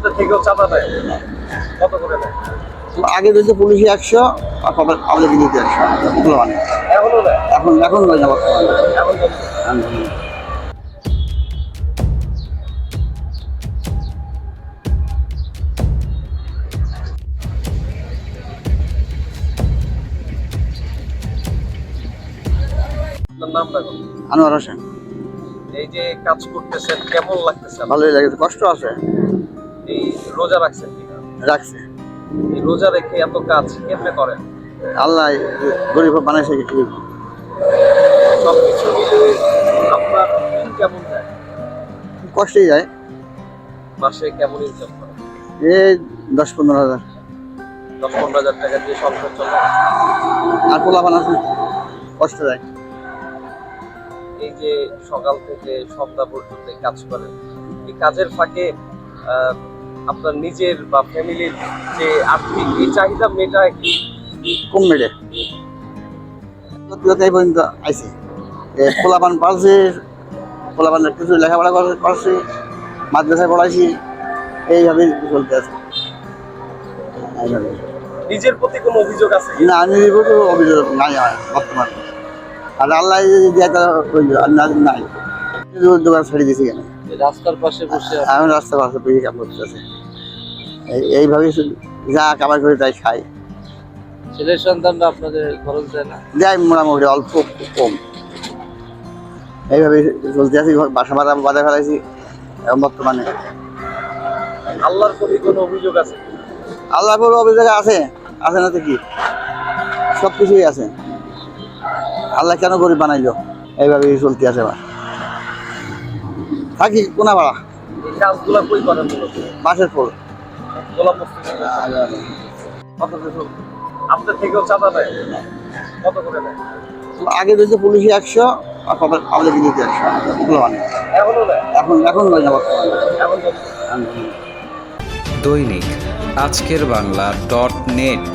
আপনার থেকেও চাঁদা নেয়? কত করে নেয়? আগে দিয়েছে পুলিশে 100 আর পাবলিক দিতে 100 এগুলো মানে এখনো নেয়? এখন হয় না বর্তমানে। এখন কত? আপনার নামটা কত? আনোয়ার হোসেন। এই যে কাজ করতেছেন কেমন লাগতেছে আপনার? ভালোই লাগছে, কষ্ট আছে। এই রোজা রাখছেন কিনা? রাখছে এই রোজা রেখে এত কাজ কেমনে করেন? আল্লাহ গরিব বানাইছে কিছু সবকিছু মিলে আপনার দিন কেমন যায়? কষ্টই যায়। মাসে কেমন ইনকাম করেন? এই 10-15 হাজার। 10-15 হাজার টাকা দিয়ে সংসার চলে? আর পোলাপান আছে, কষ্ট যায়। এই যে সকাল থেকে সন্ধ্যা পর্যন্ত এই কাজ করেন, এই কাজের ফাঁকে আপনার নিজের বা ফ্যামিলির যে আর্থিক এই চাহিদা মেটায় কি? কম মেরে এই পর্যন্ত আইসি পোলাপান পালছে, পোলাপানের কিছু লেখাপড়া করছি, মাদ্রাসায় পড়াইছি, এইভাবে চলতে আছে। নিজের প্রতি কোনো অভিযোগ আছে কি? না, আমি অভিযোগ নাই আমার বর্তমানে। আর আল্লাহ দিয়ে আর নাই, দোকান ছেড়ে দিয়েছি কেন, রাস্তার পাশে বসে এখন রাস্তার পাশে পেয়ে কাম করতেছে। এইভাবেই যা কামাই করে তাই খাই। ছেলের সন্তানরা আপনাদের খরচ দেয় না? যাই মোটামুটি অল্প কম, এইভাবে চলতে আছি। বাসা ভাড়া বাজার ফেলাইছি এখন বর্তমানে। আল্লাহর প্রতি কোনো অভিযোগ আছে? আল্লাহ করে অভিযোগ আছে, আছে না তো কি, সব কিছুই আছে। আল্লাহ কেন গরিব বানাইলো, এইভাবে চলতে আছে। আমার থাকি কোনা ভাড়া, এই কাজগুলো কই করেন মূলত? বাসের ফুল। গোলাপ মসজিদ। কত কিছু আপনার থেকেও চাঁদা নেয়? কত করে নেয়? আগে দিয়েছে পুলিশে 100 আর পাবলিক দিতে 100 এগুলো মানে এখনো নেয়? এখন হয় না বর্তমানে। এখন কত? দৈনিক আজকের বাংলা .net